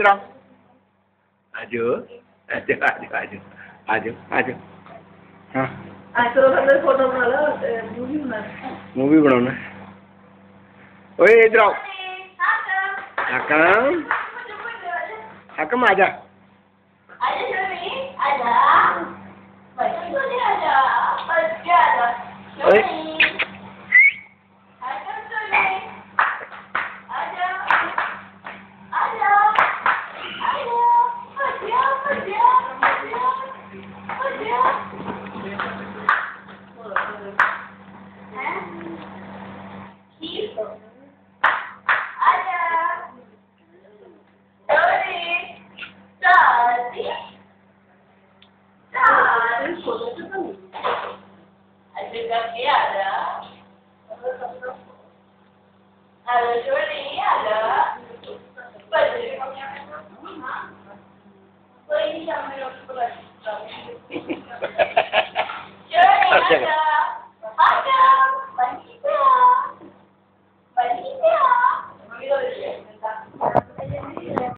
इधर आओ आजो आजो आजो आजो आजो आजो हाँ फोटो बना लो मूवी बनाना ओए इधर आओ हाकम आजा ओए Halo Joni, ada. Baju kamu yang mana? Ini sama